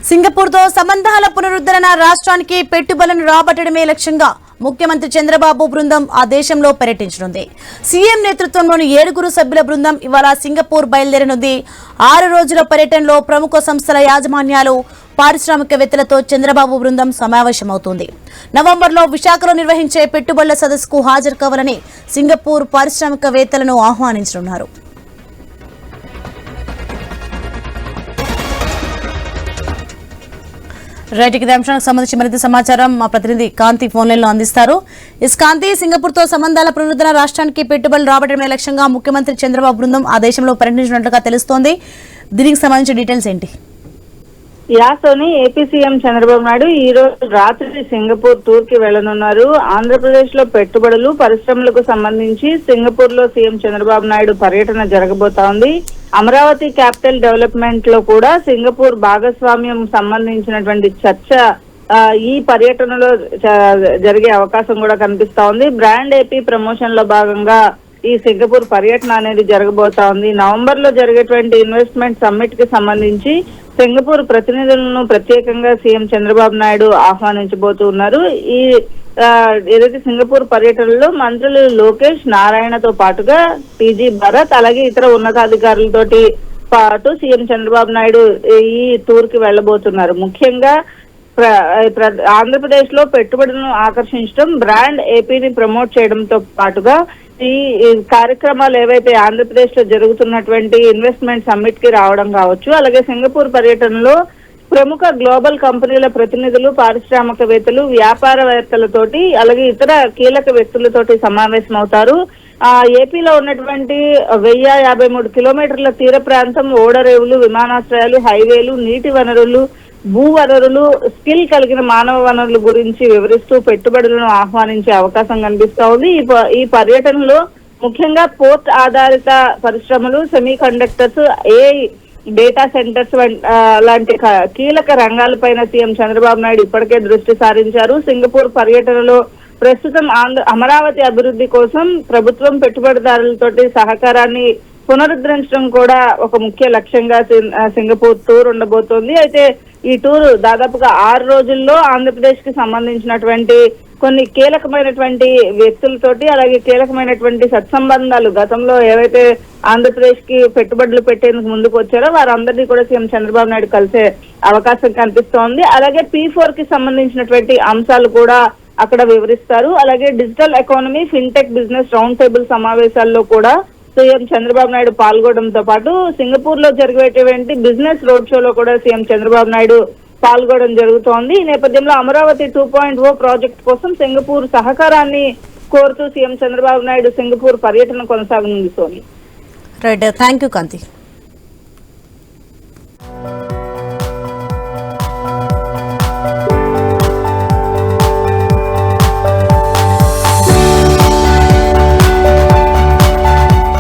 సింగపూర్తో సంబంధాల పునరుద్ధరణ రాష్ట్రానికి పెట్టుబడులను రాబట్టడమే లక్ష్యంగా ముఖ్యమంత్రి చంద్రబాబు బృందం ఆ దేశంలో పర్యటించనుంది. సీఎం నేతృత్వంలోని 7 సభ్యుల బృందం ఇవాళ సింగపూర్ బయలుదేరనుంది. 6 రోజుల పర్యటనలో ప్రముఖ సంస్థల యాజమాన్యాలు, పారిశ్రామికవేత్తలతో చంద్రబాబు బృందం సమావేశమవుతుంది. నవంబర్లో విశాఖలో నిర్వహించే పెట్టుబడుల సదస్సుకు హాజరు కావాలని సింగపూర్ పారిశ్రామికవేత్తలను ఆహ్వానించనున్నారు. రైట్, ఇదే అంశానికి సంబంధించి మరింత సమాచారం మా ప్రతినిధి కాంతి ఫోన్ లైన్ లో అందిస్తారు. కాంతి, సింగపూర్ తో సంబంధాల పునరుద్ధరణ రాష్ట్రానికి పెట్టుబడులు రాబట్టడమే లక్ష్యంగా ముఖ్యమంత్రి చంద్రబాబు బృందం ఆ దేశంలో పర్యటించినట్లుగా తెలుస్తోంది. దీనికి సంబంధించిన డీటెయిల్స్ ఏంటి? యాసోని ఏపీ సీఎం చంద్రబాబు నాయుడు ఈ రోజు రాత్రి సింగపూర్ టూర్ కి వెళ్లనున్నారు. ఆంధ్రప్రదేశ్ లో పెట్టుబడులు, పరిశ్రమలకు సంబంధించి సింగపూర్ లో సీఎం చంద్రబాబు నాయుడు పర్యటన జరగబోతోంది. అమరావతి క్యాపిటల్ డెవలప్మెంట్ లో కూడా సింగపూర్ భాగస్వామ్యం సంబంధించినటువంటి చర్చ ఈ పర్యటనలో జరిగే అవకాశం కూడా కనిపిస్తా ఉంది. బ్రాండ్ ఏపీ ప్రమోషన్ లో భాగంగా ఈ సింగపూర్ పర్యటన అనేది జరగబోతా ఉంది. నవంబర్ లో జరిగేటువంటి ఇన్వెస్ట్మెంట్ సమ్మిట్ కి సంబంధించి సింగపూర్ ప్రతినిధులను ప్రత్యేకంగా సీఎం చంద్రబాబు నాయుడు ఆహ్వానించబోతున్నారు. ఈ ఏదైతే సింగపూర్ పర్యటనలో మంత్రులు లోకేష్, నారాయణతో పాటుగా టీజీ భరత్, అలాగే ఇతర ఉన్నతాధికారులతోటి పాటు సీఎం చంద్రబాబు నాయుడు ఈ టూర్ కి వెళ్లబోతున్నారు. ముఖ్యంగా ఆంధ్రప్రదేశ్ లో పెట్టుబడులను ఆకర్షించడం, బ్రాండ్ ఏపీని ప్రమోట్ చేయడంతో పాటుగా ఈ కార్యక్రమాలు ఏవైతే ఆంధ్రప్రదేశ్ లో జరుగుతున్నటువంటి ఇన్వెస్ట్మెంట్ సమ్మిట్ కి రావడం కావచ్చు, అలాగే సింగపూర్ పర్యటనలో ప్రముఖ గ్లోబల్ కంపెనీల ప్రతినిధులు, పారిశ్రామికవేత్తలు, వ్యాపారవేత్తలతోటి అలాగే ఇతర కీలక వ్యక్తులతోటి సమావేశం అవుతారు. ఏపీలో ఉన్నటువంటి 1053 కిలోమీటర్ల తీర ప్రాంతం, ఓడరేవులు, విమానాశ్రయాలు, హైవేలు, నీటి వనరులు, భూ వనరులు, స్కిల్ కలిగిన మానవ వనరుల గురించి వివరిస్తూ పెట్టుబడులను ఆహ్వానించే అవకాశం కనిపిస్తా ఉంది. ఈ పర్యటనలో ముఖ్యంగా పోర్ట్ ఆధారిత పరిశ్రమలు, సెమీ కండక్టర్స్, డేటా సెంటర్స్ లాంటి కీలక రంగాలపైన సీఎం చంద్రబాబు నాయుడు ఇప్పటికే దృష్టి సారించారు. సింగపూర్ పర్యటనలో ప్రస్తుతం అమరావతి అభివృద్ధి కోసం ప్రభుత్వం పెట్టుబడిదారులతోటి సహకారాన్ని పునరుద్ధరించడం కూడా ఒక ముఖ్య లక్ష్యంగా సింగపూర్ టూర్ ఉండబోతోంది. అయితే ఈ టూర్ దాదాపుగా 6 రోజుల్లో ఆంధ్రప్రదేశ్ కి సంబంధించినటువంటి కొన్ని కీలకమైనటువంటి వ్యక్తులతోటి అలాగే కీలకమైనటువంటి సత్సంబంధాలు, గతంలో ఏవైతే ఆంధ్రప్రదేశ్ కి పెట్టుబడులు పెట్టేందుకు ముందుకు వచ్చారో వారందరినీ కూడా సీఎం చంద్రబాబు నాయుడు కలిసే అవకాశం కనిపిస్తోంది. అలాగే P4 కి సంబంధించినటువంటి అంశాలు కూడా అక్కడ వివరిస్తారు. అలాగే digital economy, fintech business round table సమావేశాల్లో కూడా సీఎం చంద్రబాబు నాయుడు పాల్గొనడంతో పాటు సింగపూర్ లో జరిగేటువంటి బిజినెస్ రోడ్ షోలో కూడా సీఎం చంద్రబాబు నాయుడు పాల్గొనడం జరుగుతోంది. ఈ నేపథ్యంలో అమరావతి 2.0 ప్రాజెక్ట్ కోసం సింగపూర్ సహకారాన్ని కోరుతూ సీఎం చంద్రబాబు నాయుడు సింగపూర్ పర్యటన కొనసాగనుంది. Soni, right, thank you Kanthi.